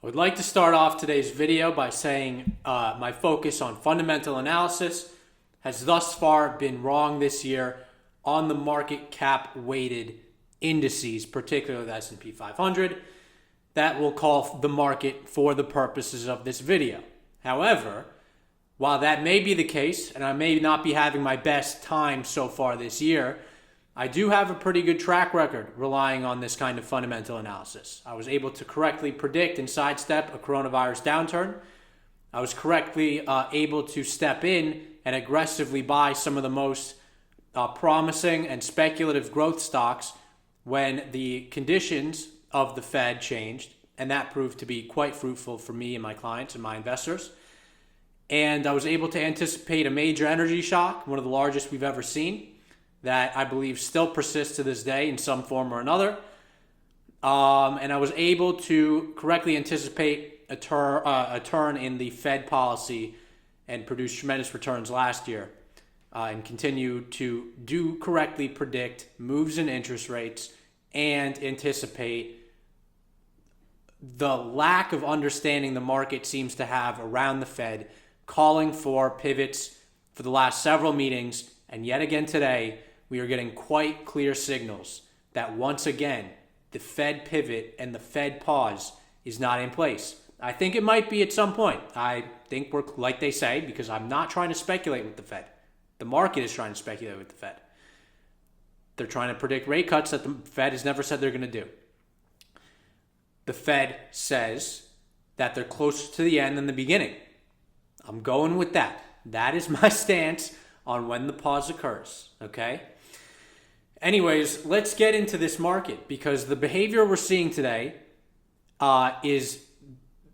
I would like to start off today's video by saying my focus on fundamental analysis has thus far been wrong this year on the market cap weighted indices, particularly the S&P 500. That will call the market for the purposes of this video. However, while that may be the case, and I may not be having my best time so far this year, I do have a pretty good track record relying on this kind of fundamental analysis. I was able to correctly predict and sidestep a coronavirus downturn. I was correctly able to step in and aggressively buy some of the most promising and speculative growth stocks when the conditions of the Fed changed, and that proved to be quite fruitful for me and my clients and my investors. And I was able to anticipate a major energy shock, one of the largest we've ever seen, that I believe still persists to this day in some form or another. And I was able to correctly anticipate a turn in the Fed policy and produce tremendous returns last year, and continue to correctly predict moves in interest rates and anticipate the lack of understanding the market seems to have around the Fed, calling for pivots for the last several meetings. And yet again today, we are getting quite clear signals that once again, the Fed pivot and the Fed pause is not in place. I think it might be at some point. I think we're, like they say, because I'm not trying to speculate with the Fed. The market is trying to speculate with the Fed. They're trying to predict rate cuts that the Fed has never said they're going to do. The Fed says that they're closer to the end than the beginning. I'm going with that. That is my stance on when the pause occurs, okay? Anyways, let's get into this market, because the behavior we're seeing today is,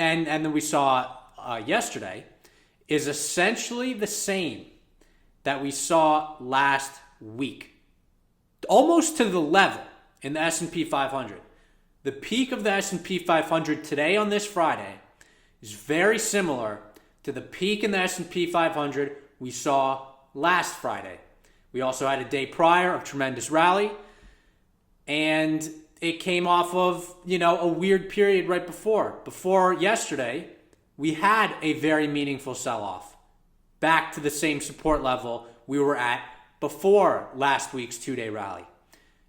and then we saw yesterday, is essentially the same that we saw last week, almost to the level in the S&P 500. The peak of the S&P 500 today on this Friday is very similar to the peak in the S&P 500 we saw last Friday. We also had a day prior of tremendous rally, and it came off of, a weird period right before. Before yesterday, we had a very meaningful sell-off back to the same support level we were at before last week's two-day rally.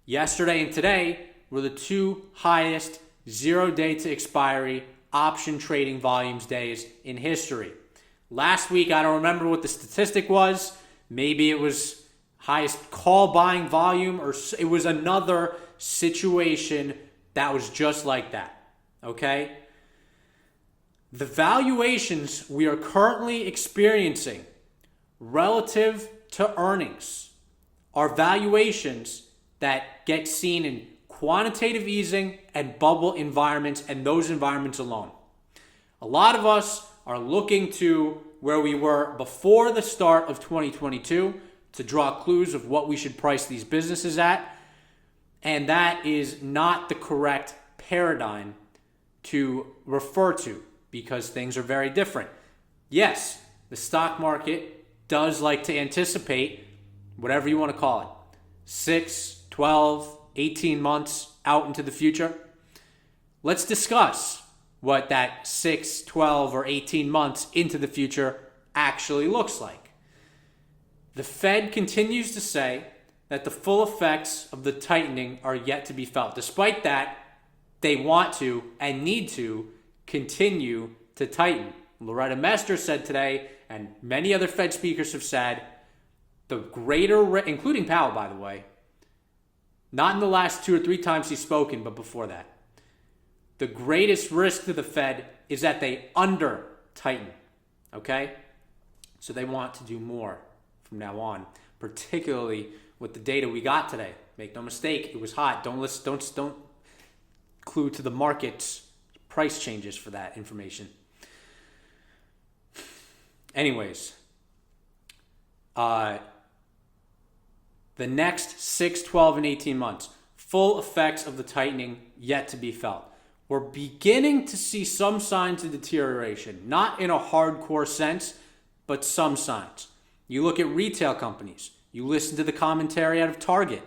Yesterday and today were the two highest zero-day to expiry option trading volumes days in history. Last week, I don't remember what the statistic was. Maybe it was highest call buying volume, or it was another situation that was just like that, okay? The valuations we are currently experiencing relative to earnings are valuations that get seen in quantitative easing and bubble environments, and those environments alone. A lot of us are looking to where we were before the start of 2022 to draw clues of what we should price these businesses at. And that is not the correct paradigm to refer to, because things are very different. Yes, the stock market does like to anticipate whatever you want to call it, 6, 12, 18 months out into the future. Let's discuss what that 6, 12, or 18 months into the future actually looks like. The Fed continues to say that the full effects of the tightening are yet to be felt. Despite that, they want to and need to continue to tighten. Loretta Mester said today, and many other Fed speakers have said, the greater, including Powell, by the way, not in the last 2 or 3 times he's spoken, but before that, the greatest risk to the Fed is that they under tighten, okay? So they want to do more from now on, particularly with the data we got today. Make no mistake, it was hot. Don't clue to the market's price changes for that information. Anyways, the next 6, 12, and 18 months, full effects of the tightening yet to be felt. We're beginning to see some signs of deterioration, not in a hardcore sense, but some signs. You look at retail companies, you listen to the commentary out of Target,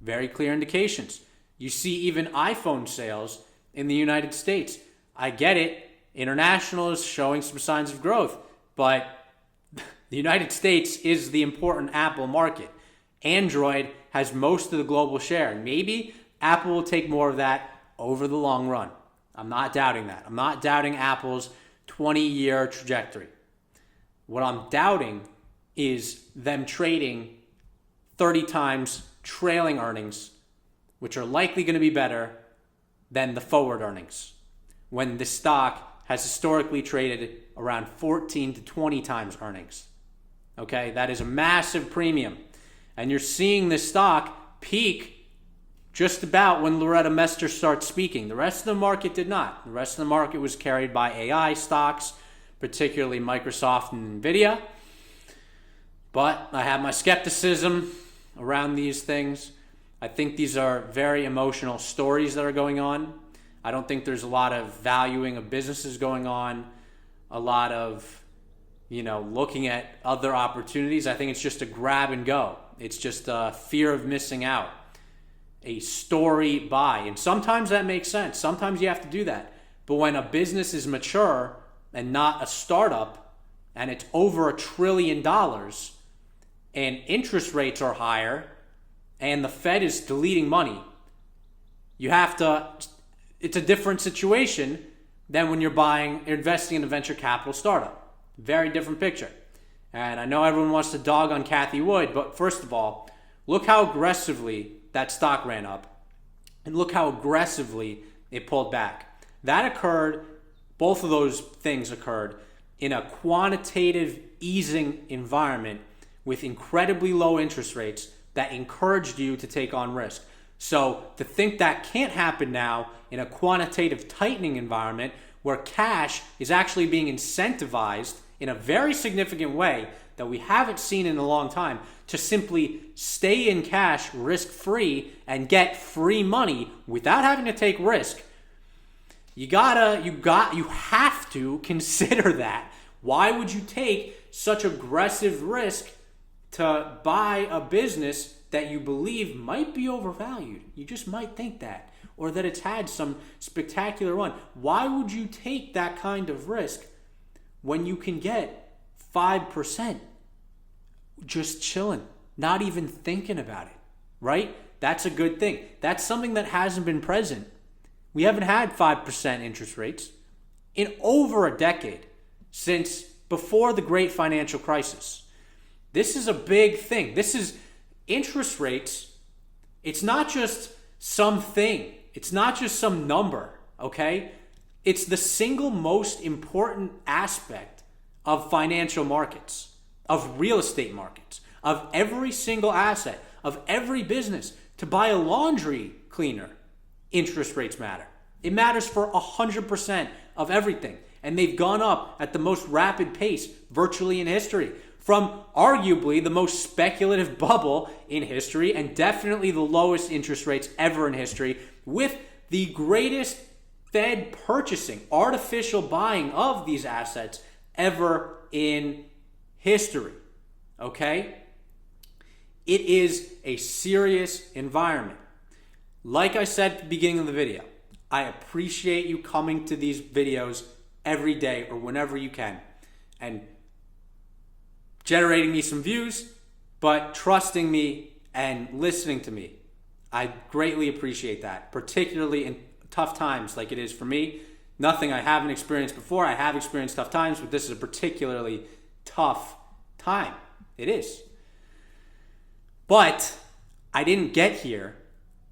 very clear indications. You see even iPhone sales in the United States. I get it. International is showing some signs of growth, but the United States is the important Apple market. Android has most of the global share. Maybe Apple will take more of that over the long run. I'm not doubting that. I'm not doubting Apple's 20-year trajectory. What I'm doubting is them trading 30 times trailing earnings, which are likely going to be better than the forward earnings, when the stock has historically traded around 14 to 20 times earnings. Okay, that is a massive premium. And you're seeing this stock peak just about when Loretta Mester starts speaking. The rest of the market did not. The rest of the market was carried by AI stocks, particularly Microsoft and Nvidia. But I have my skepticism around these things. I think these are very emotional stories that are going on. I don't think there's a lot of valuing of businesses going on, a lot of, looking at other opportunities. I think it's just a grab and go. It's just a fear of missing out, a story buy. And sometimes that makes sense. Sometimes you have to do that. But when a business is mature and not a startup, and it's over $1 trillion, and interest rates are higher, and the Fed is deleting money, it's a different situation than when you're investing in a venture capital startup. Very different picture. And I know everyone wants to dog on Cathie Wood, but first of all, look how aggressively that stock ran up, and look how aggressively it pulled back. Both of those things occurred in a quantitative easing environment with incredibly low interest rates that encouraged you to take on risk. So to think that can't happen now in a quantitative tightening environment where cash is actually being incentivized in a very significant way that we haven't seen in a long time to simply stay in cash risk-free and get free money without having to take risk, you have to consider that. Why would you take such aggressive risk to buy a business that you believe might be overvalued? You just might think that, or that it's had some spectacular run. Why would you take that kind of risk when you can get 5% just chilling, not even thinking about it, right? That's a good thing. That's something that hasn't been present. We haven't had 5% interest rates in over a decade, since before the great financial crisis. This is a big thing. This is interest rates. It's not just something. It's not just some number, okay? It's the single most important aspect of financial markets, of real estate markets, of every single asset, of every business. To buy a laundry cleaner, interest rates matter. It matters for 100% of everything. And they've gone up at the most rapid pace virtually in history, from arguably the most speculative bubble in history and definitely the lowest interest rates ever in history, with the greatest Fed purchasing, artificial buying of these assets ever in history. Okay? It is a serious environment. Like I said at the beginning of the video, I appreciate you coming to these videos every day or whenever you can and generating me some views, but trusting me and listening to me. I greatly appreciate that, particularly in tough times like it is for me. Nothing I haven't experienced before. I have experienced tough times, but this is a particularly tough time. It is. But I didn't get here,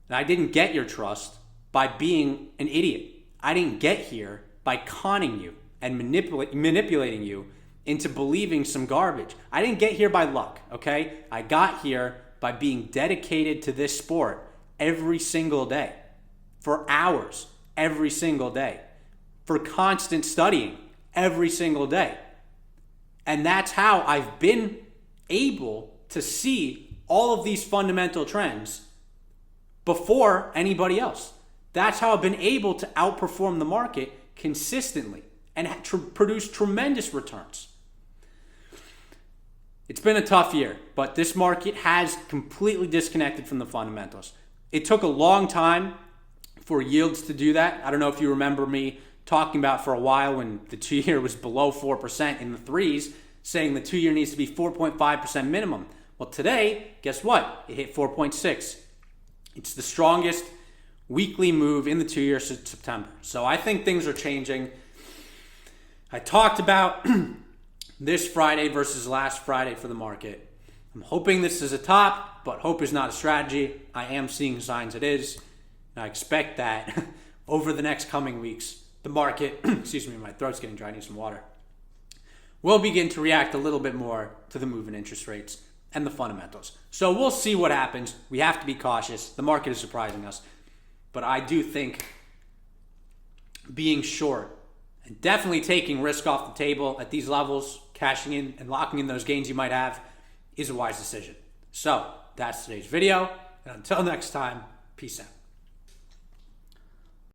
and I didn't get your trust by being an idiot. I didn't get here by conning you and manipulating you into believing some garbage. I didn't get here by luck, okay? I got here by being dedicated to this sport every single day, for hours every single day, for constant studying every single day. And that's how I've been able to see all of these fundamental trends before anybody else. That's how I've been able to outperform the market consistently and produce tremendous returns. It's been a tough year, but this market has completely disconnected from the fundamentals. It took a long time for yields to do that. I don't know if you remember me talking about for a while when the 2-year was below 4% in the threes, saying the 2-year needs to be 4.5% minimum. Well, today, guess what? It hit 4.6. It's the strongest weekly move in the 2-year since September. So I think things are changing. I talked about this Friday versus last Friday for the market. I'm hoping this is a top, but hope is not a strategy. I am seeing signs it is. And I expect that over the next coming weeks, the market, excuse me, my throat's getting dry, I need some water, will begin to react a little bit more to the move in interest rates and the fundamentals. So we'll see what happens. We have to be cautious. The market is surprising us. But I do think being short and definitely taking risk off the table at these levels, cashing in and locking in those gains you might have, is a wise decision. So that's today's video. And until next time, peace out.